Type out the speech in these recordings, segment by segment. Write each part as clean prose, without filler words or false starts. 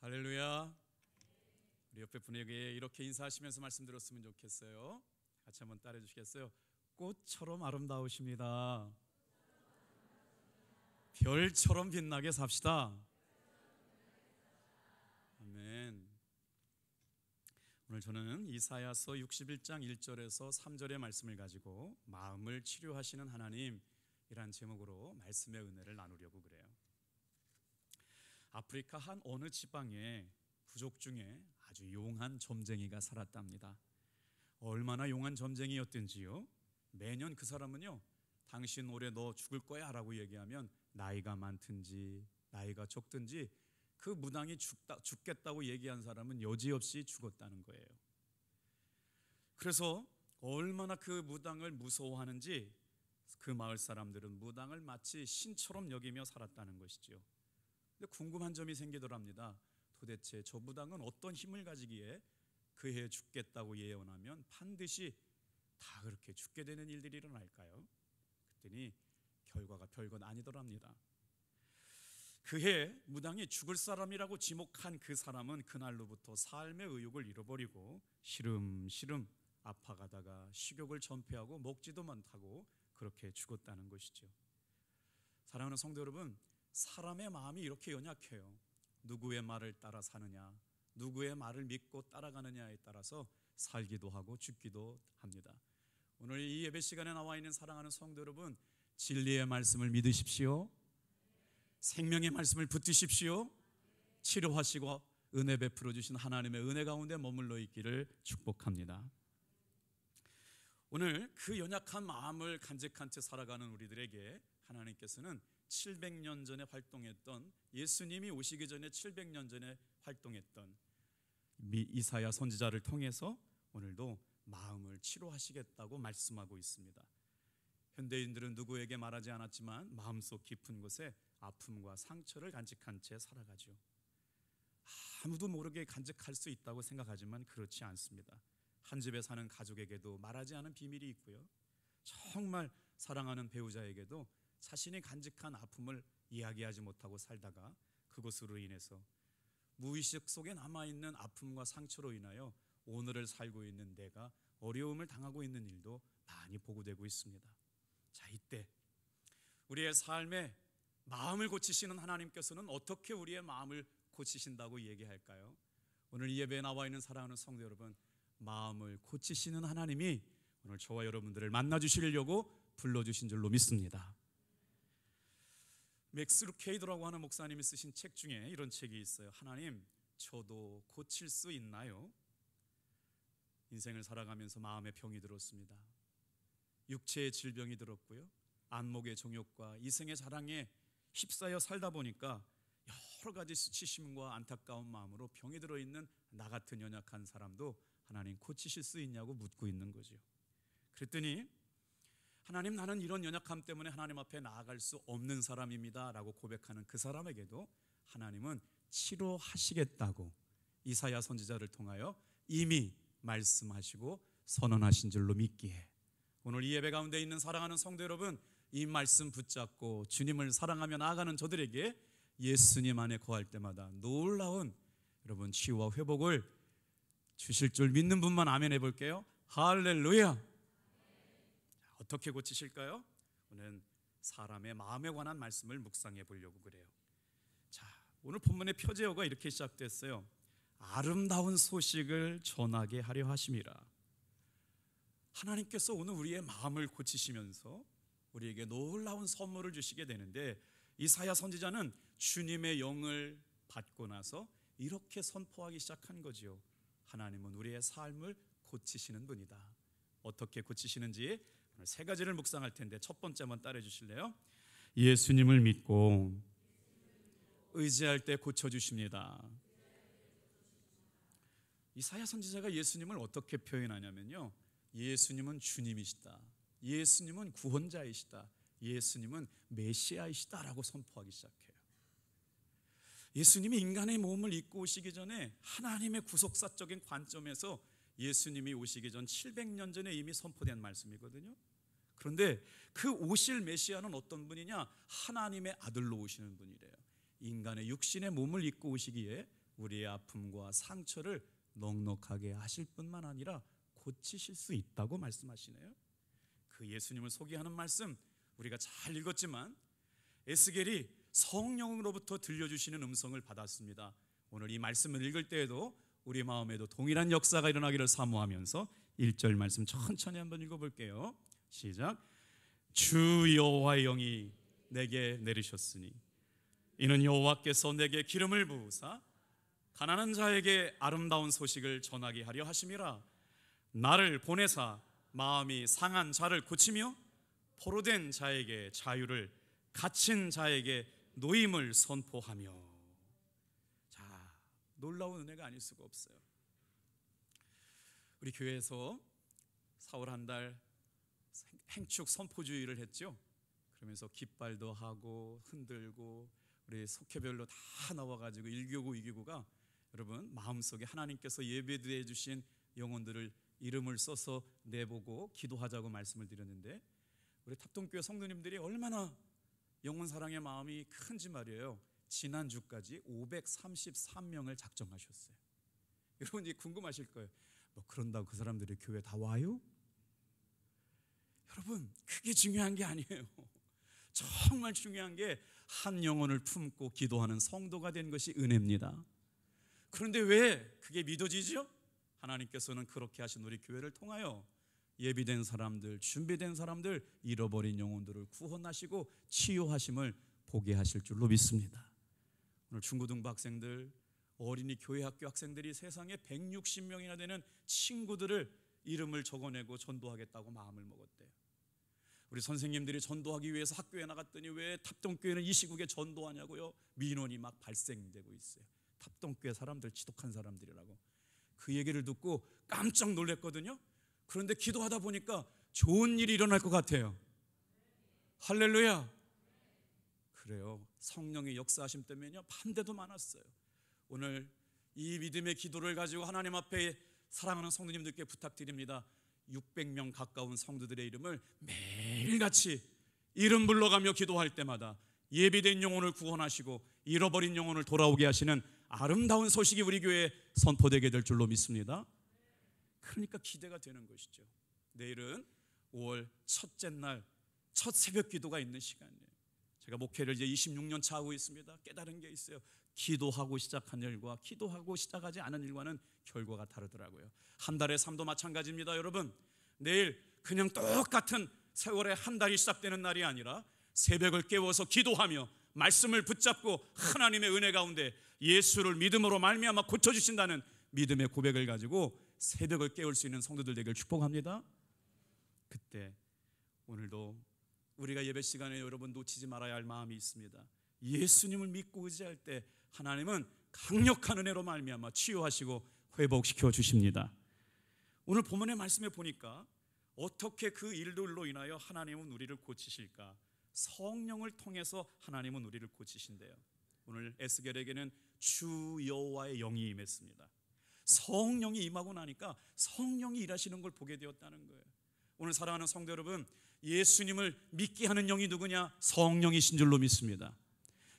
할렐루야. 우리 옆에 분에게 이렇게 인사하시면서 말씀 들었으면 좋겠어요. 같이 한번 따라해 주시겠어요? 꽃처럼 아름다우십니다. 별처럼 빛나게 삽시다. 아멘. 오늘 저는 이사야서 61장 1절에서 3절의 말씀을 가지고 마음을 치료하시는 하나님이란 제목으로 말씀의 은혜를 나누려고 그래요. 아프리카 한 어느 지방에 부족 중에 아주 용한 점쟁이가 살았답니다. 얼마나 용한 점쟁이였든지요, 매년 그 사람은요, 당신 올해 너 죽을 거야 라고 얘기하면 나이가 많든지 나이가 적든지 그 무당이 죽겠다고 얘기한 사람은 여지없이 죽었다는 거예요. 그래서 얼마나 그 무당을 무서워하는지 그 마을 사람들은 무당을 마치 신처럼 여기며 살았다는 것이죠. 근데 궁금한 점이 생기더랍니다. 도대체 저 무당은 어떤 힘을 가지기에 그해 죽겠다고 예언하면 반드시 다 그렇게 죽게 되는 일들이 일어날까요? 그랬더니 결과가 별건 아니더랍니다. 그해 무당이 죽을 사람이라고 지목한 그 사람은 그날로부터 삶의 의욕을 잃어버리고 시름시름 아파가다가 식욕을 전폐하고 먹지도 못하고 그렇게 죽었다는 것이죠. 사랑하는 성도 여러분, 사람의 마음이 이렇게 연약해요. 누구의 말을 따라 사느냐, 누구의 말을 믿고 따라가느냐에 따라서 살기도 하고 죽기도 합니다. 오늘 이 예배 시간에 나와 있는 사랑하는 성도 여러분, 진리의 말씀을 믿으십시오. 생명의 말씀을 붙드십시오. 치료하시고 은혜 베풀어 주신 하나님의 은혜 가운데 머물러 있기를 축복합니다. 오늘 그 연약한 마음을 간직한 채 살아가는 우리들에게 하나님께서는 700년 전에 활동했던, 예수님이 오시기 전에 700년 전에 활동했던 이사야 선지자를 통해서 오늘도 마음을 치료하시겠다고 말씀하고 있습니다. 현대인들은 누구에게 말하지 않았지만 마음속 깊은 곳에 아픔과 상처를 간직한 채 살아가죠. 아무도 모르게 간직할 수 있다고 생각하지만 그렇지 않습니다. 한 집에 사는 가족에게도 말하지 않은 비밀이 있고요, 정말 사랑하는 배우자에게도 자신이 간직한 아픔을 이야기하지 못하고 살다가 그것으로 인해서 무의식 속에 남아있는 아픔과 상처로 인하여 오늘을 살고 있는 내가 어려움을 당하고 있는 일도 많이 보고되고 있습니다. 자, 이때 우리의 삶에 마음을 고치시는 하나님께서는 어떻게 우리의 마음을 고치신다고 얘기할까요? 오늘 이 예배에 나와 있는 사랑하는 성도 여러분, 마음을 고치시는 하나님이 오늘 저와 여러분들을 만나주시려고 불러주신 줄로 믿습니다. 맥스 루케이드라고 하는 목사님이 쓰신 책 중에 이런 책이 있어요. 하나님, 저도 고칠 수 있나요? 인생을 살아가면서 마음의 병이 들었습니다. 육체의 질병이 들었고요, 안목의 정욕과 이생의 자랑에 휩싸여 살다 보니까 여러 가지 수치심과 안타까운 마음으로 병이 들어있는 나 같은 연약한 사람도 하나님 고치실 수 있냐고 묻고 있는 거죠. 그랬더니 하나님, 나는 이런 연약함 때문에 하나님 앞에 나아갈 수 없는 사람입니다 라고 고백하는 그 사람에게도 하나님은 치료하시겠다고 이사야 선지자를 통하여 이미 말씀하시고 선언하신 줄로 믿기에, 오늘 이 예배 가운데 있는 사랑하는 성도 여러분, 이 말씀 붙잡고 주님을 사랑하며 나아가는 저들에게 예수님 안에 거할 때마다 놀라운 여러분 치유와 회복을 주실 줄 믿는 분만 아멘 해볼게요. 할렐루야. 어떻게 고치실까요? 오늘은 사람의 마음에 관한 말씀을 묵상해 보려고 그래요. 자, 오늘 본문의 표제어가 이렇게 시작됐어요. 아름다운 소식을 전하게 하려 하심이라. 하나님께서 오늘 우리의 마음을 고치시면서 우리에게 놀라운 선물을 주시게 되는데, 이사야 선지자는 주님의 영을 받고 나서 이렇게 선포하기 시작한 거지요. 하나님은 우리의 삶을 고치시는 분이다. 어떻게 고치시는지 오늘 세 가지를 묵상할 텐데, 첫 번째 한번 따라해 주실래요? 예수님을 믿고 의지할 때 고쳐주십니다. 이사야 선지자가 예수님을 어떻게 표현하냐면요, 예수님은 주님이시다, 예수님은 구원자이시다, 예수님은 메시아이시다 라고 선포하기 시작해요. 예수님이 인간의 몸을 입고 오시기 전에 하나님의 구속사적인 관점에서 예수님이 오시기 전 700년 전에 이미 선포된 말씀이거든요. 그런데 그 오실 메시아는 어떤 분이냐? 하나님의 아들로 오시는 분이래요. 인간의 육신의 몸을 입고 오시기에 우리의 아픔과 상처를 넉넉하게 하실 뿐만 아니라 고치실 수 있다고 말씀하시네요. 그 예수님을 소개하는 말씀 우리가 잘 읽었지만 에스겔이 성령으로부터 들려주시는 음성을 받았습니다. 오늘 이 말씀을 읽을 때에도 우리 마음에도 동일한 역사가 일어나기를 사모하면서 1절 말씀 천천히 한번 읽어볼게요. 시작. 주 여호와의 영이 내게 내리셨으니 이는 여호와께서 내게 기름을 부으사 가난한 자에게 아름다운 소식을 전하게 하려 하심이라. 나를 보내사 마음이 상한 자를 고치며 포로된 자에게 자유를, 갇힌 자에게 노임을 선포하며. 자, 놀라운 은혜가 아닐 수가 없어요. 우리 교회에서 4월 한 달 행축 선포주의를 했죠. 그러면서 깃발도 하고 흔들고 우리 속회별로 다 나와가지고 1교구 2교구가 여러분 마음속에 하나님께서 예배드려 주신 영혼들을 이름을 써서 내보고 기도하자고 말씀을 드렸는데, 우리 탑동교회 성도님들이 얼마나 영혼 사랑의 마음이 큰지 말이에요. 지난주까지 533명을 작정하셨어요. 여러분 이제 궁금하실 거예요. 뭐 그런다고 그 사람들이 교회 다 와요? 여러분 그게 중요한 게 아니에요. 정말 중요한 게 한 영혼을 품고 기도하는 성도가 된 것이 은혜입니다. 그런데 왜 그게 믿어지죠? 하나님께서는 그렇게 하신 우리 교회를 통하여 예비된 사람들, 준비된 사람들, 잃어버린 영혼들을 구원하시고 치유하심을 보게 하실 줄로 믿습니다. 오늘 중고등부 학생들, 어린이 교회 학교 학생들이 세상에 160명이나 되는 친구들을 이름을 적어내고 전도하겠다고 마음을 먹었대요. 우리 선생님들이 전도하기 위해서 학교에 나갔더니 왜 탑동교회는 이 시국에 전도하냐고요? 민원이 막 발생되고 있어요. 탑동교회 사람들 지독한 사람들이라고. 그 얘기를 듣고 깜짝 놀랐거든요. 그런데 기도하다 보니까 좋은 일이 일어날 것 같아요. 할렐루야. 그래요. 성령의 역사하심 때문에요 반대도 많았어요. 오늘 이 믿음의 기도를 가지고 하나님 앞에 사랑하는 성도님들께 부탁드립니다. 600명 가까운 성도들의 이름을 매일같이 이름 불러가며 기도할 때마다 예비된 영혼을 구원하시고 잃어버린 영혼을 돌아오게 하시는 아름다운 소식이 우리 교회에 선포되게 될 줄로 믿습니다. 그러니까 기대가 되는 것이죠. 내일은 5월 첫째 날 첫 새벽 기도가 있는 시간이에요. 제가 목회를 이제 26년 차 하고 있습니다. 깨달은 게 있어요. 기도하고 시작한 일과 기도하고 시작하지 않은 일과는 결과가 다르더라고요. 한 달의 삶도 마찬가지입니다. 여러분 내일 그냥 똑같은 세월의 한 달이 시작되는 날이 아니라 새벽을 깨워서 기도하며 말씀을 붙잡고 하나님의 은혜 가운데 예수를 믿음으로 말미암아 고쳐주신다는 믿음의 고백을 가지고 새벽을 깨울 수 있는 성도들 되기를 축복합니다. 그때 오늘도 우리가 예배 시간에 여러분 놓치지 말아야 할 마음이 있습니다. 예수님을 믿고 의지할 때 하나님은 강력한 은혜로 말미암아 치유하시고 회복시켜 주십니다. 오늘 본문의 말씀에 보니까 어떻게 그 일들로 인하여 하나님은 우리를 고치실까? 성령을 통해서 하나님은 우리를 고치신대요. 오늘 에스겔에게는 주 여호와의 영이 임했습니다. 성령이 임하고 나니까 성령이 일하시는 걸 보게 되었다는 거예요. 오늘 사랑하는 성도 여러분, 예수님을 믿게 하는 영이 누구냐? 성령이신 줄로 믿습니다.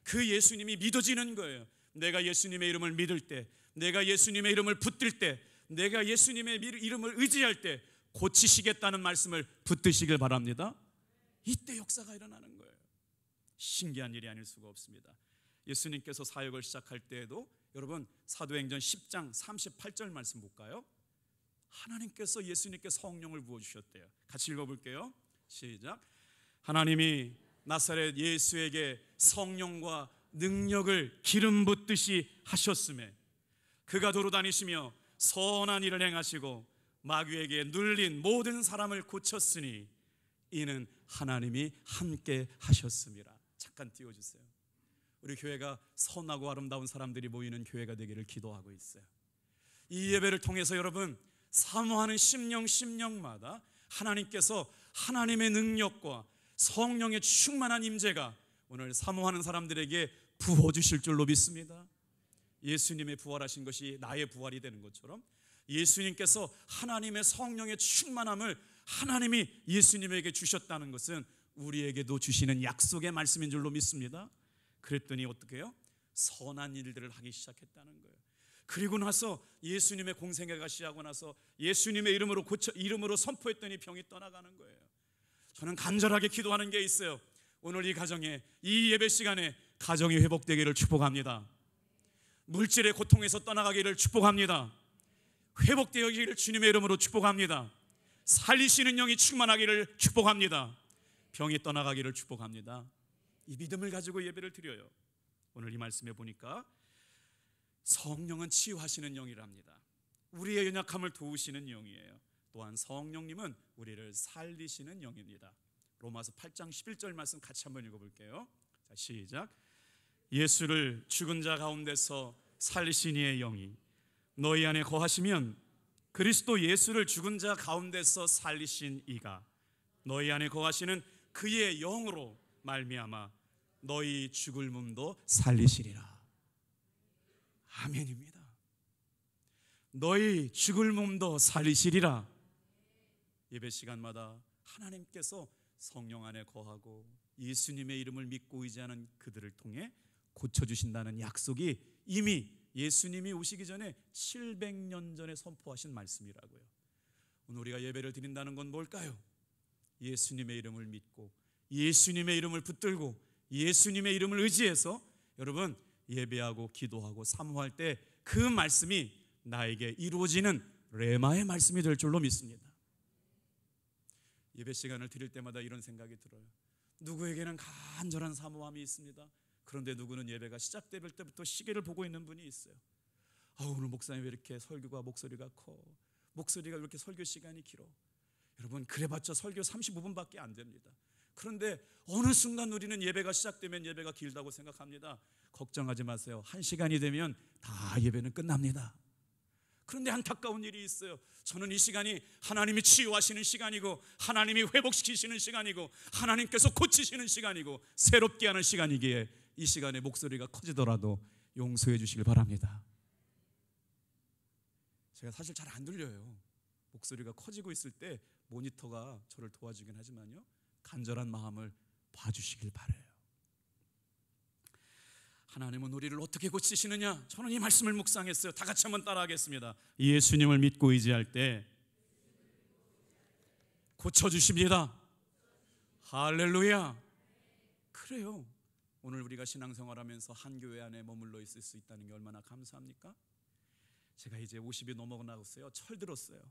그 예수님이 믿어지는 거예요. 내가 예수님의 이름을 믿을 때, 내가 예수님의 이름을 붙들 때, 내가 예수님의 이름을 의지할 때 고치시겠다는 말씀을 붙드시길 바랍니다. 이때 역사가 일어나는 거예요. 신기한 일이 아닐 수가 없습니다. 예수님께서 사역을 시작할 때에도 여러분 사도행전 10장 38절 말씀 볼까요? 하나님께서 예수님께 성령을 부어주셨대요. 같이 읽어볼게요. 시작. 하나님이 나사렛 예수에게 성령과 능력을 기름 붓듯이 하셨음에 그가 도로다니시며 선한 일을 행하시고 마귀에게 눌린 모든 사람을 고쳤으니 이는 하나님이 함께 하셨음이라. 잠깐 띄워주세요. 우리 교회가 선하고 아름다운 사람들이 모이는 교회가 되기를 기도하고 있어요. 이 예배를 통해서 여러분 사모하는 심령마다 하나님께서 하나님의 능력과 성령의 충만한 임재가 오늘 사모하는 사람들에게 부어주실 줄로 믿습니다. 예수님의 부활하신 것이 나의 부활이 되는 것처럼 예수님께서 하나님의 성령의 충만함을 하나님이 예수님에게 주셨다는 것은 우리에게도 주시는 약속의 말씀인 줄로 믿습니다. 그랬더니 어떻게 해요? 선한 일들을 하기 시작했다는 거예요. 그리고 나서 예수님의 공생애가 시작하고 나서 예수님의 이름으로 선포했더니 병이 떠나가는 거예요. 저는 간절하게 기도하는 게 있어요. 오늘 이 가정에, 이 예배 시간에 가정이 회복되기를 축복합니다. 물질의 고통에서 떠나가기를 축복합니다. 회복되기를 주님의 이름으로 축복합니다. 살리시는 영이 충만하기를 축복합니다. 병이 떠나가기를 축복합니다. 이 믿음을 가지고 예배를 드려요. 오늘 이 말씀에 보니까 성령은 치유하시는 영이랍니다. 우리의 연약함을 도우시는 영이에요. 또한 성령님은 우리를 살리시는 영입니다. 로마서 8장 11절 말씀 같이 한번 읽어볼게요. 자, 시작. 예수를 죽은 자 가운데서 살리신 이의 영이 너희 안에 거하시면 그리스도 예수를 죽은 자 가운데서 살리신 이가 너희 안에 거하시는 그의 영으로 말미암아 너희 죽을 몸도 살리시리라. 아멘입니다. 너희 죽을 몸도 살리시리라. 예배 시간마다 하나님께서 성령 안에 거하고 예수님의 이름을 믿고 의지하는 그들을 통해 고쳐주신다는 약속이 이미 예수님이 오시기 전에 700년 전에 선포하신 말씀이라고요. 오늘 우리가 예배를 드린다는 건 뭘까요? 예수님의 이름을 믿고 예수님의 이름을 붙들고 예수님의 이름을 의지해서 여러분 예배하고 기도하고 사모할 때 그 말씀이 나에게 이루어지는 레마의 말씀이 될 줄로 믿습니다. 예배 시간을 드릴 때마다 이런 생각이 들어요. 누구에게는 간절한 사모함이 있습니다. 그런데 누구는 예배가 시작될 때부터 시계를 보고 있는 분이 있어요. 오늘 목사님 왜 이렇게 설교가 목소리가 커? 목소리가 왜 이렇게 설교 시간이 길어? 여러분 그래봤자 설교 35분밖에 안 됩니다. 그런데 어느 순간 우리는 예배가 시작되면 예배가 길다고 생각합니다. 걱정하지 마세요. 1시간이 되면 다 예배는 끝납니다. 그런데 안타까운 일이 있어요. 저는 이 시간이 하나님이 치유하시는 시간이고 하나님이 회복시키시는 시간이고 하나님께서 고치시는 시간이고 새롭게 하는 시간이기에 이 시간에 목소리가 커지더라도 용서해 주시길 바랍니다. 제가 사실 잘 안 들려요. 목소리가 커지고 있을 때 모니터가 저를 도와주긴 하지만요, 간절한 마음을 봐주시길 바라요. 하나님은 우리를 어떻게 고치시느냐? 저는 이 말씀을 묵상했어요. 다 같이 한번 따라하겠습니다. 예수님을 믿고 의지할 때 고쳐주십니다. 할렐루야. 그래요. 오늘 우리가 신앙생활하면서 한 교회 안에 머물러 있을 수 있다는 게 얼마나 감사합니까? 제가 이제 50이 넘어가고서요, 철들었어요.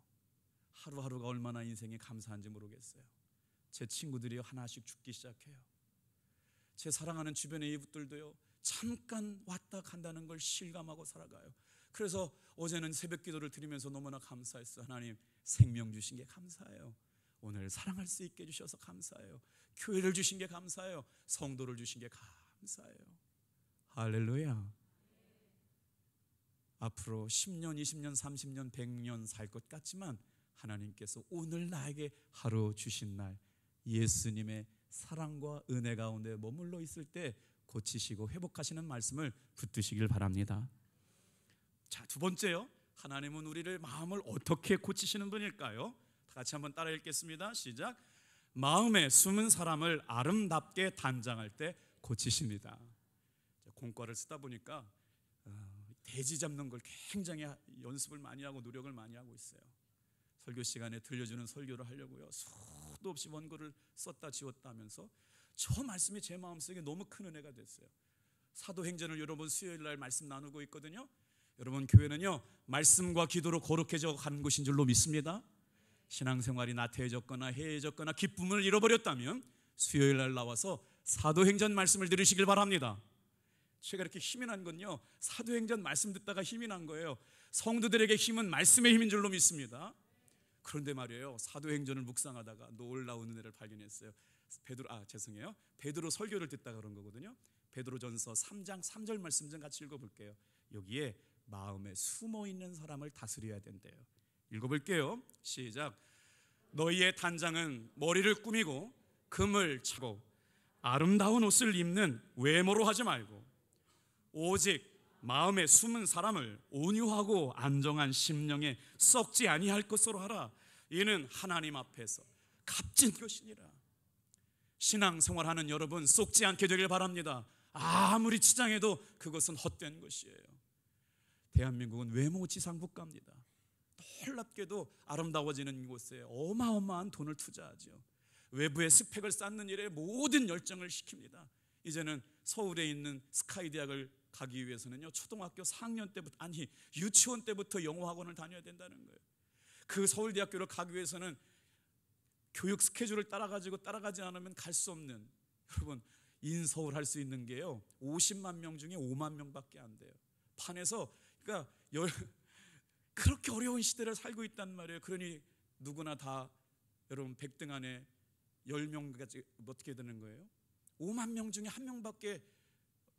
하루하루가 얼마나 인생이 감사한지 모르겠어요. 제 친구들이 하나씩 죽기 시작해요. 제 사랑하는 주변의 이웃들도요, 잠깐 왔다 간다는 걸 실감하고 살아가요. 그래서 어제는 새벽 기도를 드리면서 너무나 감사했어요. 하나님 생명 주신 게 감사해요. 오늘 사랑할 수 있게 해주셔서 감사해요. 교회를 주신 게 감사해요. 성도를 주신 게 감사해요. 할렐루야. 앞으로 10년, 20년, 30년, 100년 살 것 같지만 하나님께서 오늘 나에게 하루 주신 날 예수님의 사랑과 은혜 가운데 머물러 있을 때 고치시고 회복하시는 말씀을 붙드시길 바랍니다. 자, 두 번째요. 하나님은 우리를 마음을 어떻게 고치시는 분일까요? 다 같이 한번 따라 읽겠습니다. 시작. 마음에 숨은 사람을 아름답게 단장할 때 고치십니다. 공과를 쓰다 보니까 돼지 잡는 걸 굉장히 연습을 많이 하고 노력을 많이 하고 있어요. 설교 시간에 들려주는 설교를 하려고요, 수도 없이 원고를 썼다 지웠다 하면서 저 말씀이 제 마음속에 너무 큰 은혜가 됐어요. 사도행전을 여러분 수요일 날 말씀 나누고 있거든요. 여러분 교회는요, 말씀과 기도로 거룩해져 가는 곳인 줄로 믿습니다. 신앙생활이 나태해졌거나 해해졌거나 기쁨을 잃어버렸다면 수요일 날 나와서 사도행전 말씀을 들으시길 바랍니다. 제가 이렇게 힘이 난 건요, 사도행전 말씀 듣다가 힘이 난 거예요. 성도들에게 힘은 말씀의 힘인 줄로 믿습니다. 그런데 말이에요, 사도행전을 묵상하다가 놀라운 은혜를 발견했어요. 베드로 설교를 듣다가 그런 거거든요. 베드로전서 3장 3절 말씀 좀 같이 읽어볼게요. 여기에 마음에 숨어있는 사람을 다스려야 된대요. 읽어볼게요. 시작. 너희의 단장은 머리를 꾸미고 금을 차고 아름다운 옷을 입는 외모로 하지 말고 오직 마음에 숨은 사람을 온유하고 안정한 심령에 썩지 아니할 것으로 하라. 이는 하나님 앞에서 값진 것이니라. 신앙생활하는 여러분 썩지 않게 되길 바랍니다. 아무리 치장해도 그것은 헛된 것이에요. 대한민국은 외모 지상국가입니다. 놀랍게도 아름다워지는 곳에 어마어마한 돈을 투자하죠. 외부의 스펙을 쌓는 일에 모든 열정을 시킵니다. 이제는 서울에 있는 스카이 대학을 가기 위해서는요, 초등학교 4학년 때부터, 아니 유치원 때부터 영어 학원을 다녀야 된다는 거예요. 그 서울대학교를 가기 위해서는 교육 스케줄을 따라가지 않으면 갈 수 없는, 여러분 인서울 할 수 있는 게요 50만 명 중에 5만 명밖에 안 돼요. 반에서, 그러니까 그렇게 어려운 시대를 살고 있단 말이에요. 그러니 누구나 다 여러분 100등 안에 10명까지 어떻게 되는 거예요? 5만 명 중에 한 명밖에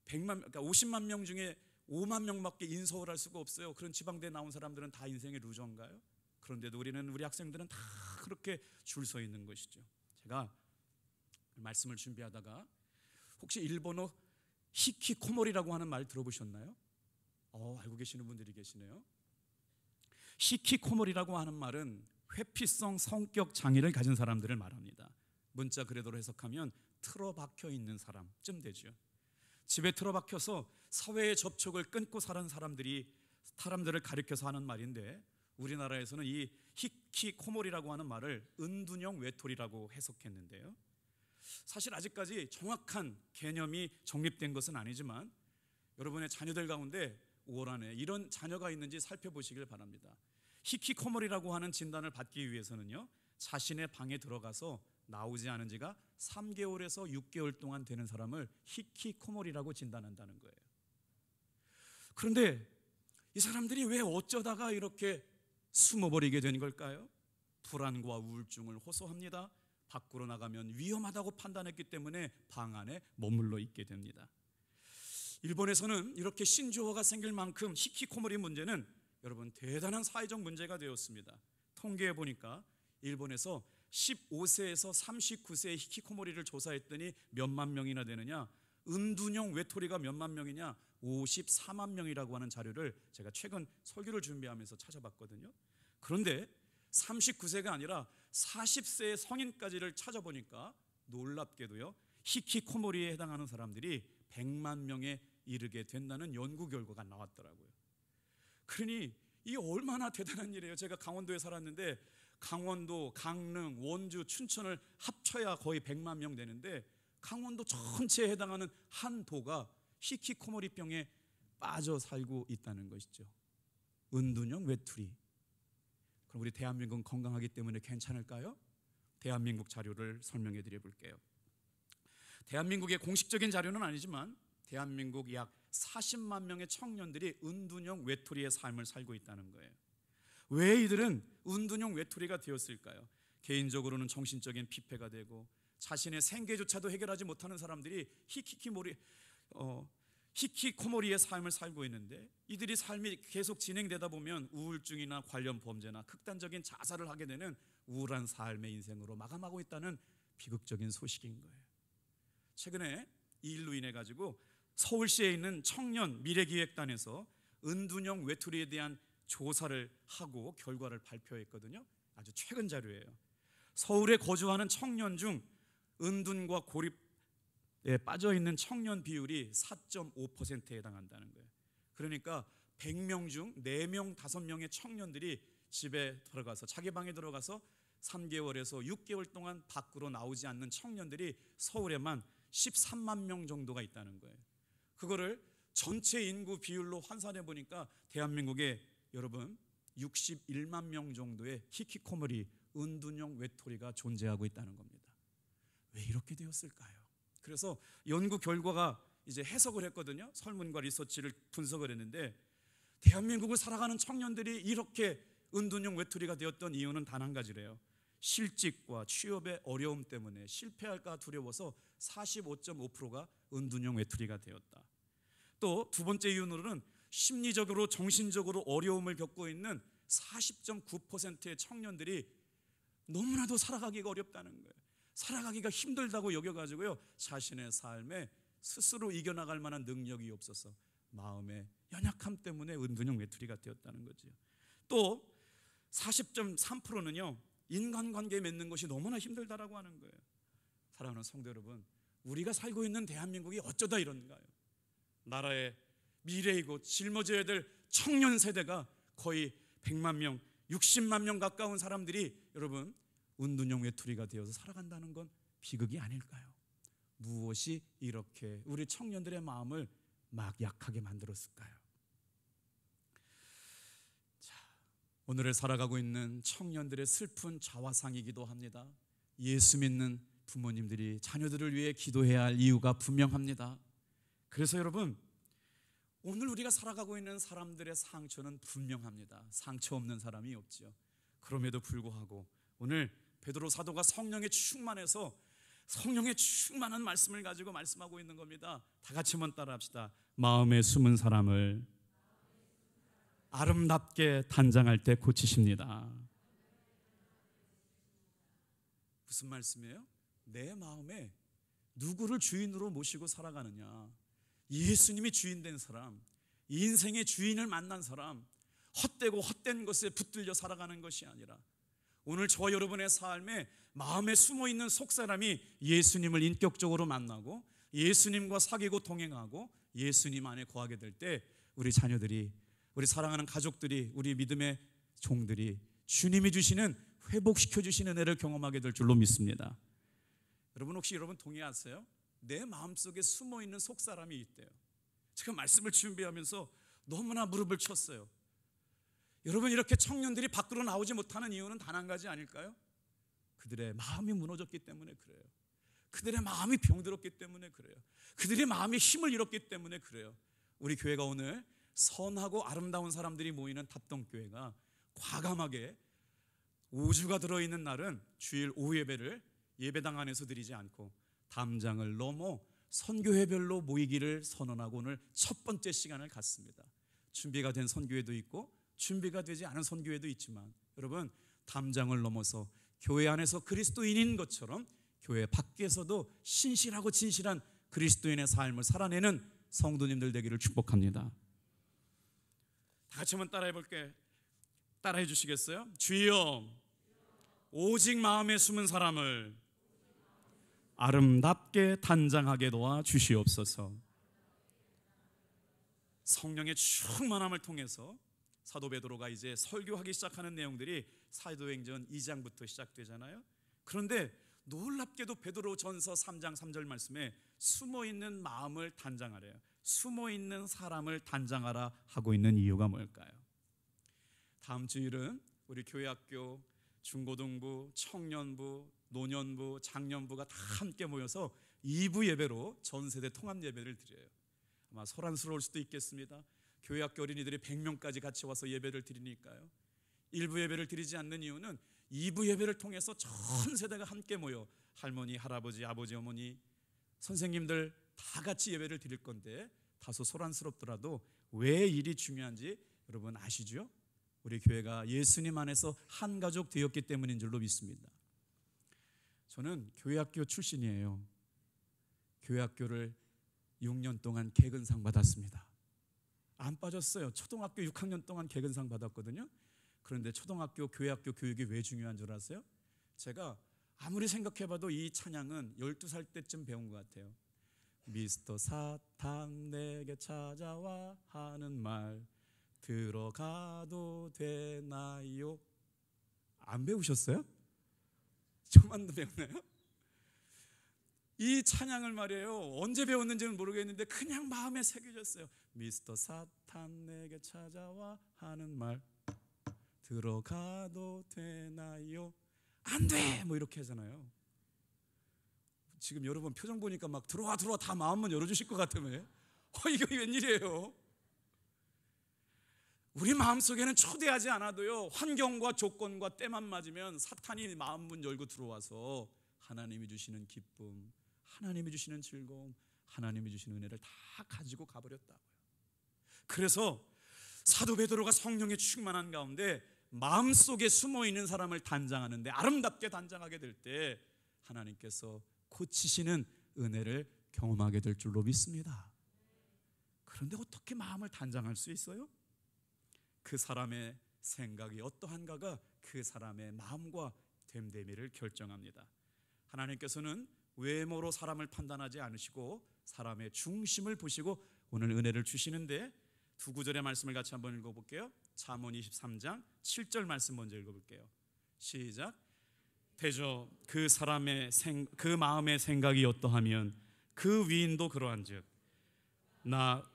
50만 명 중에 5만 명밖에 인서울 할 수가 없어요. 그런 지방대에 나온 사람들은 다 인생의 루저인가요? 그런데도 우리 학생들은 다 그렇게 줄 서 있는 것이죠. 제가 말씀을 준비하다가 혹시 일본어 히키코모리라고 하는 말 들어보셨나요? 알고 계시는 분들이 계시네요. 히키코모리라고 하는 말은 회피성 성격 장애를 가진 사람들을 말합니다. 문자 그대로 해석하면 틀어박혀 있는 사람쯤 되죠. 집에 틀어박혀서 사회의 접촉을 끊고 사는 사람들을 가리켜서 하는 말인데, 우리나라에서는 이 히키코모리라고 하는 말을 은둔형 외톨이라고 해석했는데요, 사실 아직까지 정확한 개념이 정립된 것은 아니지만 여러분의 자녀들 가운데 5월 안에 이런 자녀가 있는지 살펴보시길 바랍니다. 히키코모리라고 하는 진단을 받기 위해서는요, 자신의 방에 들어가서 나오지 않은 지가 3개월에서 6개월 동안 되는 사람을 히키코모리라고 진단한다는 거예요. 그런데 이 사람들이 왜 어쩌다가 이렇게 숨어버리게 된 걸까요? 불안과 우울증을 호소합니다. 밖으로 나가면 위험하다고 판단했기 때문에 방 안에 머물러 있게 됩니다. 일본에서는 이렇게 신조어가 생길 만큼 히키코모리 문제는 여러분 대단한 사회적 문제가 되었습니다. 통계해 보니까 일본에서 15세에서 39세의 히키코모리를 조사했더니 몇만 명이나 되느냐, 은둔형 외톨이가 몇만 명이냐, 54만 명이라고 하는 자료를 제가 최근 설교를 준비하면서 찾아봤거든요. 그런데 39세가 아니라 40세의 성인까지를 찾아보니까 놀랍게도요, 히키코모리에 해당하는 사람들이 100만 명에 이르게 된다는 연구 결과가 나왔더라고요. 그러니 이 얼마나 대단한 일이에요. 제가 강원도에 살았는데 강원도, 강릉, 원주, 춘천을 합쳐야 거의 100만 명 되는데 강원도 전체에 해당하는 한 도가 히키코모리병에 빠져 살고 있다는 것이죠. 은둔형 외톨이. 그럼 우리 대한민국은 건강하기 때문에 괜찮을까요? 대한민국 자료를 설명해 드려 볼게요. 대한민국의 공식적인 자료는 아니지만 대한민국 약 40만 명의 청년들이 은둔형 외톨이의 삶을 살고 있다는 거예요. 왜 이들은 은둔형 외톨이가 되었을까요? 개인적으로는 정신적인 피폐가 되고 자신의 생계조차도 해결하지 못하는 사람들이 히키코모리의 삶을 살고 있는데, 이들이 삶이 계속 진행되다 보면 우울증이나 관련 범죄나 극단적인 자살을 하게 되는 우울한 삶의 인생으로 마감하고 있다는 비극적인 소식인 거예요. 최근에 이 일로 인해 가지고 서울시에 있는 청년 미래기획단에서 은둔형 외톨이에 대한 조사를 하고 결과를 발표했거든요. 아주 최근 자료예요. 서울에 거주하는 청년 중 은둔과 고립에 빠져있는 청년 비율이 4.5%에 해당한다는 거예요. 그러니까 100명 중 4명, 5명의 청년들이 집에 들어가서, 자기 방에 들어가서 3개월에서 6개월 동안 밖으로 나오지 않는 청년들이 서울에만 13만 명 정도가 있다는 거예요. 그거를 전체 인구 비율로 환산해 보니까 대한민국에 여러분 61만 명 정도의 히키코모리, 은둔형 외톨이가 존재하고 있다는 겁니다. 왜 이렇게 되었을까요? 그래서 연구 결과가 이제 해석을 했거든요. 설문과 리서치를 분석을 했는데, 대한민국을 살아가는 청년들이 이렇게 은둔형 외톨이가 되었던 이유는 단 한 가지래요. 실직과 취업의 어려움 때문에 실패할까 두려워서 45.5%가 은둔형 외톨이가 되었다. 또 두 번째 이유로는 심리적으로 정신적으로 어려움을 겪고 있는 40.9%의 청년들이 너무나도 살아가기가 어렵다는 거예요. 살아가기가 힘들다고 여겨가지고요, 자신의 삶에 스스로 이겨나갈 만한 능력이 없어서 마음의 연약함 때문에 은둔형 외톨이가 되었다는 거죠. 또 40.3%는요 인간관계 맺는 것이 너무나 힘들다라고 하는 거예요. 사랑하는 성도 여러분, 우리가 살고 있는 대한민국이 어쩌다 이런가요? 나라의 미래이고 짊어져야 될 청년 세대가 거의 100만 명, 60만 명 가까운 사람들이 여러분 은둔형 외톨이가 되어서 살아간다는 건 비극이 아닐까요? 무엇이 이렇게 우리 청년들의 마음을 막 약하게 만들었을까요? 자, 오늘을 살아가고 있는 청년들의 슬픈 자화상이기도 합니다. 예수 믿는 부모님들이 자녀들을 위해 기도해야 할 이유가 분명합니다. 그래서 여러분, 오늘 우리가 살아가고 있는 사람들의 상처는 분명합니다. 상처 없는 사람이 없죠. 그럼에도 불구하고 오늘 베드로 사도가 성령에 충만해서 성령에 충만한 말씀을 가지고 말씀하고 있는 겁니다. 다 같이 한번 따라합시다. 마음에 숨은 사람을 아름답게 단장할 때 고치십니다. 무슨 말씀이에요? 내 마음에 누구를 주인으로 모시고 살아가느냐, 예수님이 주인 된 사람, 인생의 주인을 만난 사람, 헛되고 헛된 것에 붙들려 살아가는 것이 아니라 오늘 저와 여러분의 삶에 마음에 숨어있는 속사람이 예수님을 인격적으로 만나고 예수님과 사귀고 동행하고 예수님 안에 거하게 될 때 우리 자녀들이, 우리 사랑하는 가족들이, 우리 믿음의 종들이 주님이 주시는 회복시켜 주시는 은혜를 경험하게 될 줄로 믿습니다. 여러분 혹시 여러분 동의하세요? 내 마음속에 숨어있는 속사람이 있대요. 제가 말씀을 준비하면서 너무나 무릎을 쳤어요. 여러분 이렇게 청년들이 밖으로 나오지 못하는 이유는 단 한 가지 아닐까요? 그들의 마음이 무너졌기 때문에 그래요. 그들의 마음이 병들었기 때문에 그래요. 그들의 마음이 힘을 잃었기 때문에 그래요. 우리 교회가 오늘 선하고 아름다운 사람들이 모이는 답동교회가 과감하게 5주가 들어있는 날은 주일 오후 예배를 예배당 안에서 드리지 않고 담장을 넘어 선교회별로 모이기를 선언하고 오늘 첫 번째 시간을 갖습니다. 준비가 된 선교회도 있고 준비가 되지 않은 선교회도 있지만 여러분 담장을 넘어서 교회 안에서 그리스도인인 것처럼 교회 밖에서도 신실하고 진실한 그리스도인의 삶을 살아내는 성도님들 되기를 축복합니다. 다 같이 한번 따라해 주시겠어요? 주여, 오직 마음에 숨은 사람을 아름답게 단장하게 도와 주시옵소서. 성령의 충만함을 통해서 사도 베드로가 이제 설교하기 시작하는 내용들이 사도행전 2장부터 시작되잖아요. 그런데 놀랍게도 베드로전서 3장 3절 말씀에 숨어있는 마음을 단장하래요. 숨어있는 사람을 단장하라 하고 있는 이유가 뭘까요? 다음 주일은 우리 교회학교 중고등부, 청년부, 노년부, 장년부가 다 함께 모여서 2부 예배로 전세대 통합 예배를 드려요. 아마 소란스러울 수도 있겠습니다. 교회학교 어린이들이 100명까지 같이 와서 예배를 드리니까요. 1부 예배를 드리지 않는 이유는 2부 예배를 통해서 전 세대가 함께 모여 할머니, 할아버지, 아버지, 어머니, 선생님들 다 같이 예배를 드릴 건데 다소 소란스럽더라도 왜 일이 중요한지 여러분 아시죠? 우리 교회가 예수님 안에서 한 가족 되었기 때문인 줄로 믿습니다. 저는 교회학교 출신이에요. 교회학교를 6년 동안 개근상 받았습니다. 안 빠졌어요. 초등학교 6학년 동안 개근상 받았거든요. 그런데 초등학교 교회학교 교육이 왜 중요한 줄 아세요? 제가 아무리 생각해봐도 이 찬양은 12살 때쯤 배운 것 같아요. 미스터 사탄 내게 찾아와 하는 말 들어가도 되나요? 안 배우셨어요? 저만 배우나요? 이 찬양을 말이에요. 언제 배웠는지는 모르겠는데 그냥 마음에 새겨졌어요. 미스터 사탄 내게 찾아와 하는 말 들어가도 되나요? 안 돼! 뭐 이렇게 하잖아요. 지금 여러분 표정 보니까 막 들어와 다 마음만 열어주실 것 같으면 이거 웬일이에요? 우리 마음속에는 초대하지 않아도요 환경과 조건과 때만 맞으면 사탄이 마음문 열고 들어와서 하나님이 주시는 기쁨, 하나님이 주시는 즐거움, 하나님이 주시는 은혜를 다 가지고 가버렸다고요. 그래서 사도 베드로가 성령에 충만한 가운데 마음속에 숨어있는 사람을 단장하는데 아름답게 단장하게 될 때 하나님께서 고치시는 은혜를 경험하게 될 줄로 믿습니다. 그런데 어떻게 마음을 단장할 수 있어요? 그 사람의 생각이 어떠한가가 그 사람의 마음과 됨됨이를 결정합니다. 하나님께서는 외모로 사람을 판단하지 않으시고 사람의 중심을 보시고 오늘 은혜를 주시는데, 두 구절의 말씀을 같이 한번 읽어볼게요. 잠언 23장 7절 말씀 먼저 읽어볼게요. 시작. 대저 그 사람의 그 마음의 생각이 어떠하면 그 위인도 그러한즉 나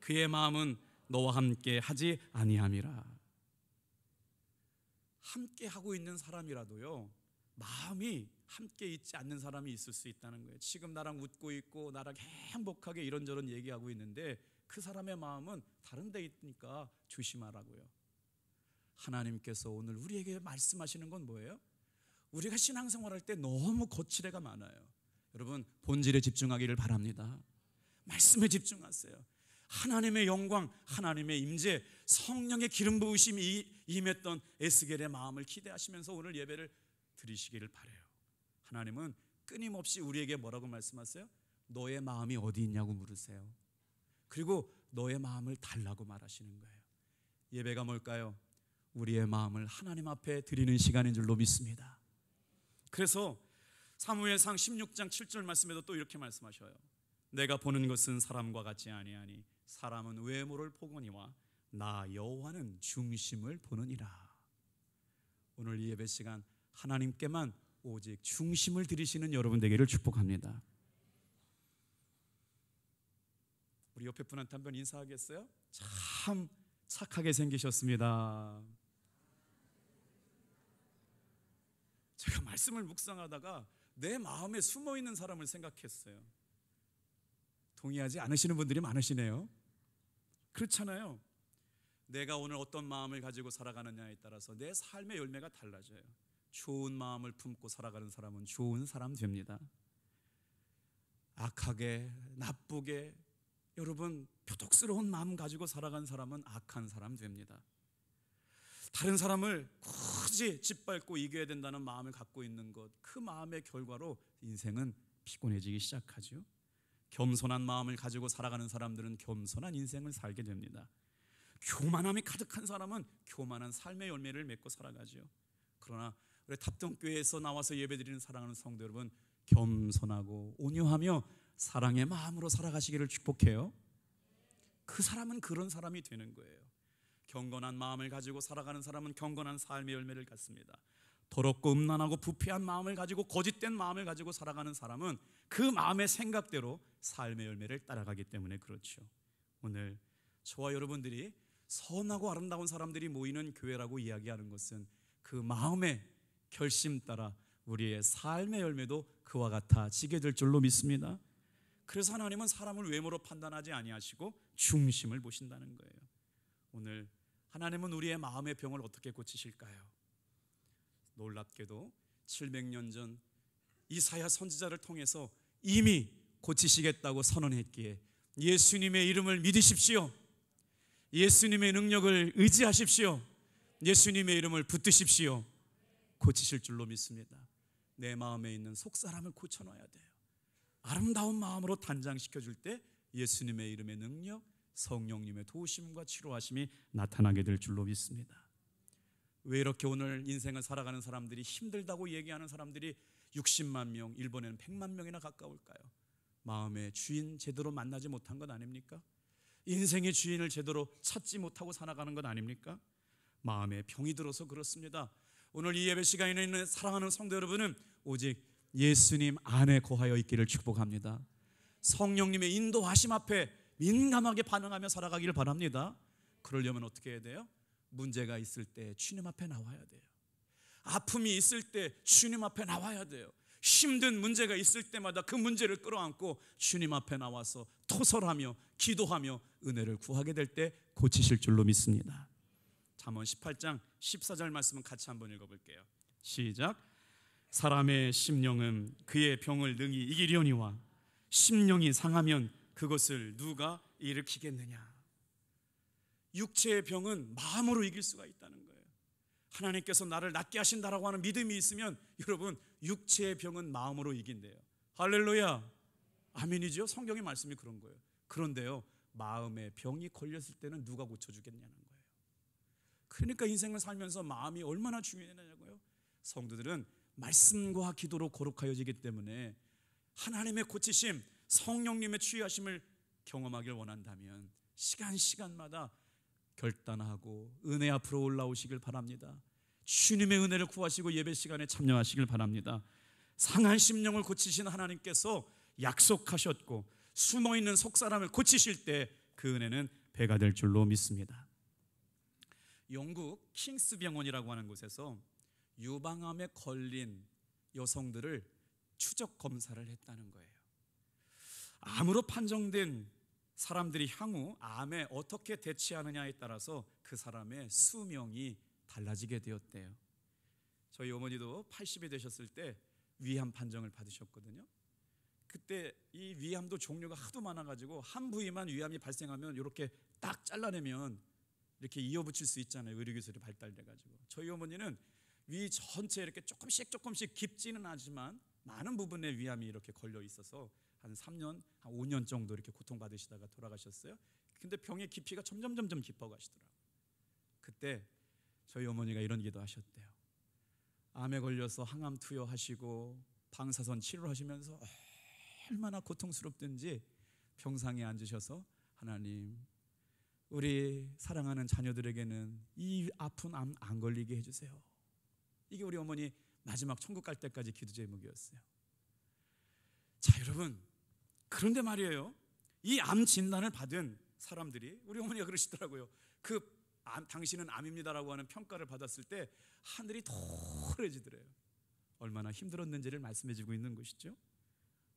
그의 마음은 너와 함께 하지 아니함이라. 함께 하고 있는 사람이라도요, 마음이 함께 있지 않는 사람이 있을 수 있다는 거예요. 지금 나랑 웃고 있고 나랑 행복하게 이런저런 얘기하고 있는데 그 사람의 마음은 다른 데 있으니까 조심하라고요. 하나님께서 오늘 우리에게 말씀하시는 건 뭐예요? 우리가 신앙생활할 때 너무 거칠애가 많아요. 여러분, 본질에 집중하기를 바랍니다. 말씀에 집중하세요. 하나님의 영광, 하나님의 임재, 성령의 기름 부으심이 임했던 에스겔의 마음을 기대하시면서 오늘 예배를 드리시기를 바라요. 하나님은 끊임없이 우리에게 뭐라고 말씀하세요? 너의 마음이 어디 있냐고 물으세요. 그리고 너의 마음을 달라고 말하시는 거예요. 예배가 뭘까요? 우리의 마음을 하나님 앞에 드리는 시간인 줄로 믿습니다. 그래서 사무엘상 16장 7절 말씀에도 또 이렇게 말씀하셔요. 내가 보는 것은 사람과 같지 아니하니 사람은 외모를 보거니와 나 여호와는 중심을 보느니라. 오늘 이 예배 시간 하나님께만 오직 중심을 드리시는 여러분 되기를 축복합니다. 우리 옆에 분한테 한번 인사하겠어요? 참 착하게 생기셨습니다. 제가 말씀을 묵상하다가 내 마음에 숨어있는 사람을 생각했어요. 동의하지 않으시는 분들이 많으시네요. 그렇잖아요. 내가 오늘 어떤 마음을 가지고 살아가느냐에 따라서 내 삶의 열매가 달라져요. 좋은 마음을 품고 살아가는 사람은 좋은 사람 됩니다. 악하게, 나쁘게, 여러분 표독스러운 마음 가지고 살아간 사람은 악한 사람 됩니다. 다른 사람을 굳이 짓밟고 이겨야 된다는 마음을 갖고 있는 것, 그 마음의 결과로 인생은 피곤해지기 시작하죠. 겸손한 마음을 가지고 살아가는 사람들은 겸손한 인생을 살게 됩니다. 교만함이 가득한 사람은 교만한 삶의 열매를 맺고 살아가죠. 그러나 우리 탑동교회에서 나와서 예배드리는 사랑하는 성도 여러분, 겸손하고 온유하며 사랑의 마음으로 살아가시기를 축복해요. 그 사람은 그런 사람이 되는 거예요. 경건한 마음을 가지고 살아가는 사람은 경건한 삶의 열매를 갖습니다. 더럽고 음란하고 부패한 마음을 가지고 거짓된 마음을 가지고 살아가는 사람은 그 마음의 생각대로 삶의 열매를 따라가기 때문에 그렇죠. 오늘 저와 여러분들이 선하고 아름다운 사람들이 모이는 교회라고 이야기하는 것은 그 마음의 결심 따라 우리의 삶의 열매도 그와 같아지게 될 줄로 믿습니다. 그래서 하나님은 사람을 외모로 판단하지 아니하시고 중심을 보신다는 거예요. 오늘 하나님은 우리의 마음의 병을 어떻게 고치실까요? 놀랍게도 700년 전 이사야 선지자를 통해서 이미 고치시겠다고 선언했기에 예수님의 이름을 믿으십시오. 예수님의 능력을 의지하십시오. 예수님의 이름을 붙드십시오. 고치실 줄로 믿습니다. 내 마음에 있는 속사람을 고쳐놔야 돼요. 아름다운 마음으로 단장시켜줄 때 예수님의 이름의 능력, 성령님의 도우심과 치료하심이 나타나게 될 줄로 믿습니다. 왜 이렇게 오늘 인생을 살아가는 사람들이 힘들다고 얘기하는 사람들이 60만 명, 일본에는 100만 명이나 가까울까요? 마음의 주인 제대로 만나지 못한 것 아닙니까? 인생의 주인을 제대로 찾지 못하고 살아가는 것 아닙니까? 마음에 병이 들어서 그렇습니다. 오늘 이 예배 시간에 있는 사랑하는 성도 여러분은 오직 예수님 안에 거하여 있기를 축복합니다. 성령님의 인도하심 앞에 민감하게 반응하며 살아가기를 바랍니다. 그러려면 어떻게 해야 돼요? 문제가 있을 때 주님 앞에 나와야 돼요. 아픔이 있을 때 주님 앞에 나와야 돼요. 힘든 문제가 있을 때마다 그 문제를 끌어안고 주님 앞에 나와서 토설하며 기도하며 은혜를 구하게 될 때 고치실 줄로 믿습니다. 잠언 18장 14절 말씀은 같이 한번 읽어볼게요. 시작. 사람의 심령은 그의 병을 능히 이기려니와 심령이 상하면 그것을 누가 일으키겠느냐. 육체의 병은 마음으로 이길 수가 있다는 거예요. 하나님께서 나를 낫게 하신다라고 하는 믿음이 있으면 여러분 육체의 병은 마음으로 이긴대요. 할렐루야. 아멘이죠. 성경의 말씀이 그런 거예요. 그런데요, 마음의 병이 걸렸을 때는 누가 고쳐주겠냐는 거예요. 그러니까 인생을 살면서 마음이 얼마나 중요하냐고요. 성도들은 말씀과 기도로 거룩하여지기 때문에 하나님의 고치심, 성령님의 치유하심을 경험하길 원한다면 시간마다 결단하고 은혜 앞으로 올라오시길 바랍니다. 주님의 은혜를 구하시고 예배 시간에 참여하시길 바랍니다. 상한 심령을 고치신 하나님께서 약속하셨고 숨어있는 속사람을 고치실 때 그 은혜는 배가 될 줄로 믿습니다. 영국 킹스 병원이라고 하는 곳에서 유방암에 걸린 여성들을 추적 검사를 했다는 거예요. 암으로 판정된 사람들이 향후 암에 어떻게 대처하느냐에 따라서 그 사람의 수명이 달라지게 되었대요. 저희 어머니도 80이 되셨을 때 위암 판정을 받으셨거든요. 그때 이 위암도 종류가 하도 많아가지고 한 부위만 위암이 발생하면 이렇게 딱 잘라내면 이렇게 이어붙일 수 있잖아요. 의료기술이 발달돼가지고. 저희 어머니는 위 전체에 이렇게 조금씩 깊지는 않지만 많은 부분에 위암이 이렇게 걸려 있어서 한 3년, 한 5년 정도 이렇게 고통받으시다가 돌아가셨어요. 근데 병의 깊이가 점점 깊어가시더라고요. 그때 저희 어머니가 이런 기도 하셨대요. 암에 걸려서 항암 투여하시고 방사선 치료하시면서 얼마나 고통스럽든지 병상에 앉으셔서 하나님, 우리 사랑하는 자녀들에게는 이 아픈 암 안 걸리게 해주세요. 이게 우리 어머니 마지막 천국 갈 때까지 기도 제목이었어요. 자, 여러분, 그런데 말이에요, 이 암 진단을 받은 사람들이 우리 어머니가 그러시더라고요. 당신은 암입니다라고 하는 평가를 받았을 때 하늘이 도래지더래요. 얼마나 힘들었는지를 말씀해 주고 있는 것이죠.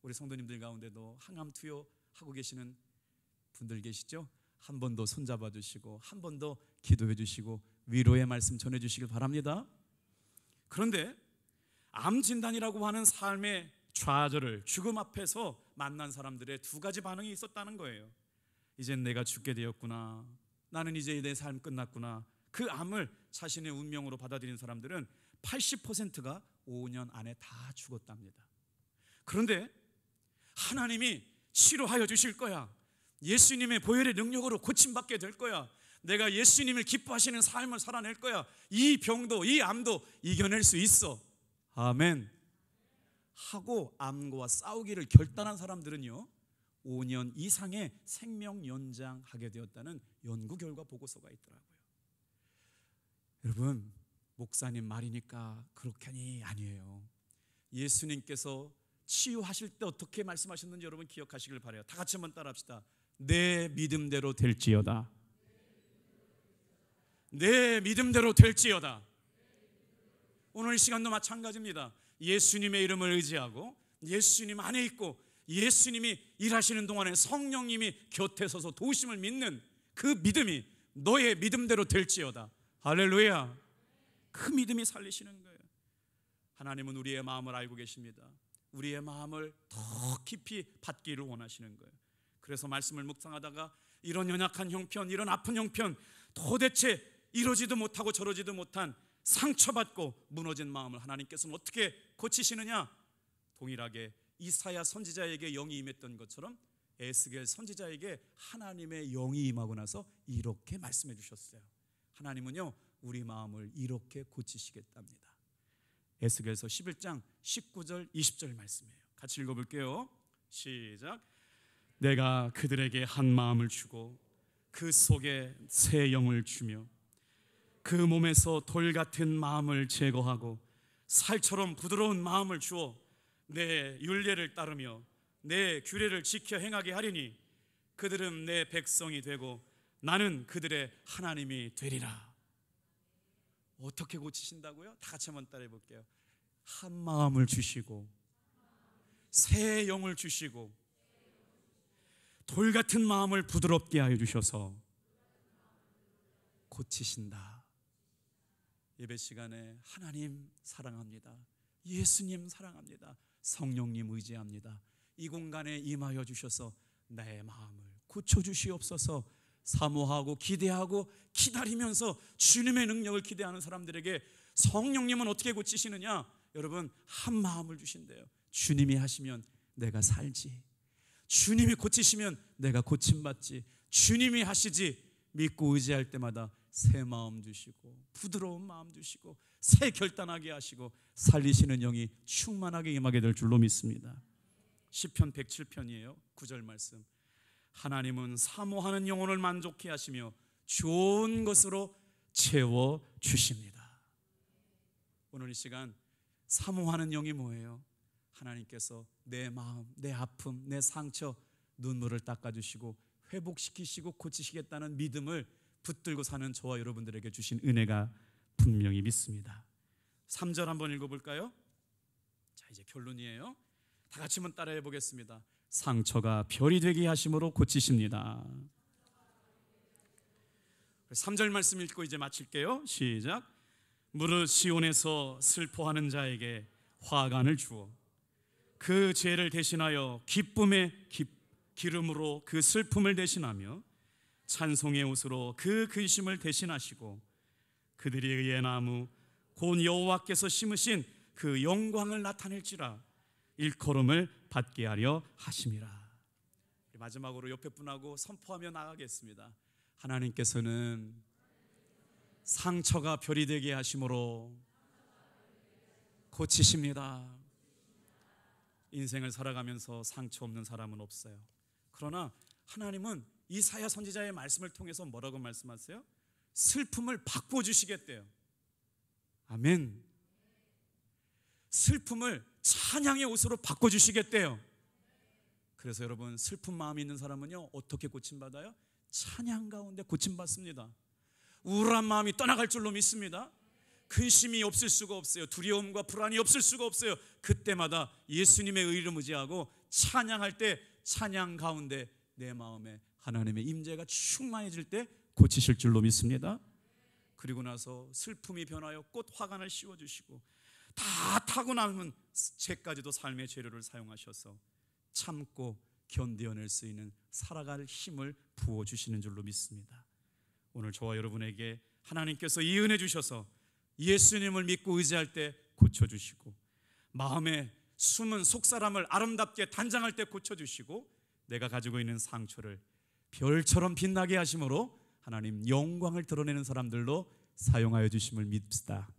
우리 성도님들 가운데도 항암 투여하고 계시는 분들 계시죠? 한 번 더 손잡아 주시고 한 번 더 기도해 주시고 위로의 말씀 전해 주시길 바랍니다. 그런데 암 진단이라고 하는 삶의 좌절을 죽음 앞에서 만난 사람들의 두 가지 반응이 있었다는 거예요. 이젠 내가 죽게 되었구나, 나는 이제 내 삶 끝났구나. 그 암을 자신의 운명으로 받아들인 사람들은 80%가 5년 안에 다 죽었답니다. 그런데 하나님이 치료하여 주실 거야, 예수님의 보혈의 능력으로 고침받게 될 거야, 내가 예수님을 기뻐하시는 삶을 살아낼 거야, 이 병도 이 암도 이겨낼 수 있어, 아멘 하고 암과 싸우기를 결단한 사람들은요 5년 이상의 생명 연장하게 되었다는 연구 결과 보고서가 있더라고요. 여러분, 목사님 말이니까 그렇게니 아니에요. 예수님께서 치유하실 때 어떻게 말씀하셨는지 여러분 기억하시길 바라요. 다 같이 한번 따라합시다. 내 믿음대로 될지어다. 내 믿음대로 될지어다. 오늘 시간도 마찬가지입니다. 예수님의 이름을 의지하고 예수님 안에 있고 예수님이 일하시는 동안에 성령님이 곁에 서서 도우심을 믿는 그 믿음이 너의 믿음대로 될지어다. 할렐루야. 그 믿음이 살리시는 거예요. 하나님은 우리의 마음을 알고 계십니다. 우리의 마음을 더 깊이 받기를 원하시는 거예요. 그래서 말씀을 묵상하다가 이런 연약한 형편, 이런 아픈 형편, 도대체 이러지도 못하고 저러지도 못한 상처받고 무너진 마음을 하나님께서는 어떻게 고치시느냐? 동일하게 이사야 선지자에게 영이 임했던 것처럼 에스겔 선지자에게 하나님의 영이 임하고 나서 이렇게 말씀해 주셨어요. 하나님은요 우리 마음을 이렇게 고치시겠답니다. 에스겔서 11장 19절 20절 말씀이에요. 같이 읽어볼게요. 시작. 내가 그들에게 한 마음을 주고 그 속에 새 영을 주며 그 몸에서 돌 같은 마음을 제거하고 살처럼 부드러운 마음을 주어 내 율례를 따르며 내 규례를 지켜 행하게 하리니 그들은 내 백성이 되고 나는 그들의 하나님이 되리라. 어떻게 고치신다고요? 다 같이 한번 따라해 볼게요. 한 마음을 주시고 새 영을 주시고 돌 같은 마음을 부드럽게 하여 주셔서 고치신다. 예배 시간에 하나님 사랑합니다, 예수님 사랑합니다, 성령님 의지합니다, 이 공간에 임하여 주셔서 내 마음을 고쳐주시옵소서. 사모하고 기대하고 기다리면서 주님의 능력을 기대하는 사람들에게 성령님은 어떻게 고치시느냐? 여러분, 한 마음을 주신대요. 주님이 하시면 내가 살지, 주님이 고치시면 내가 고침받지, 주님이 하시지 믿고 의지할 때마다 새 마음 주시고 부드러운 마음 주시고 새 결단하게 하시고 살리시는 영이 충만하게 임하게 될 줄로 믿습니다. 시편 107편이에요. 9절 말씀. 하나님은 사모하는 영혼을 만족해 하시며 좋은 것으로 채워 주십니다. 오늘 이 시간 사모하는 영이 뭐예요? 하나님께서 내 마음, 내 아픔, 내 상처 눈물을 닦아주시고 회복시키시고 고치시겠다는 믿음을 붙들고 사는 저와 여러분들에게 주신 은혜가 분명히 믿습니다. 3절 한번 읽어볼까요? 자, 이제 결론이에요. 다 같이 한번 따라해 보겠습니다. 상처가 별이 되게 하심으로 고치십니다. 3절 말씀 읽고 이제 마칠게요. 시작. 무릇 시온에서 슬퍼하는 자에게 화관을 주어 그 죄를 대신하여 기쁨의 기름으로 그 슬픔을 대신하며 찬송의 옷으로 그 근심을 대신하시고 그들이 의의 나무 곧 여호와께서 심으신 그 영광을 나타낼지라 일컬음을 받게 하려 하심이라. 마지막으로 옆에 분하고 선포하며 나가겠습니다. 하나님께서는 상처가 별이 되게 하심으로 고치십니다. 인생을 살아가면서 상처 없는 사람은 없어요. 그러나 하나님은 이사야 선지자의 말씀을 통해서 뭐라고 말씀하세요? 슬픔을 바꿔주시겠대요. 아멘. 슬픔을 찬양의 옷으로 바꿔주시겠대요. 그래서 여러분, 슬픈 마음이 있는 사람은요, 어떻게 고침받아요? 찬양 가운데 고침받습니다. 우울한 마음이 떠나갈 줄로 믿습니다. 근심이 없을 수가 없어요. 두려움과 불안이 없을 수가 없어요. 그때마다 예수님의 의를 의지하고 찬양할 때 찬양 가운데 내 마음에 하나님의 임재가 충만해질 때 고치실 줄로 믿습니다. 그리고 나서 슬픔이 변하여 꽃 화관을 씌워주시고 다 타고 나면 죄까지도 삶의 재료를 사용하셔서 참고 견뎌낼 수 있는 살아갈 힘을 부어주시는 줄로 믿습니다. 오늘 저와 여러분에게 하나님께서 이 은혜 주셔서 예수님을 믿고 의지할 때 고쳐주시고 마음에 숨은 속사람을 아름답게 단장할 때 고쳐주시고 내가 가지고 있는 상처를 별처럼 빛나게 하심으로 하나님 영광을 드러내는 사람들로 사용하여 주심을 믿습니다.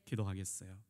기도하겠어요.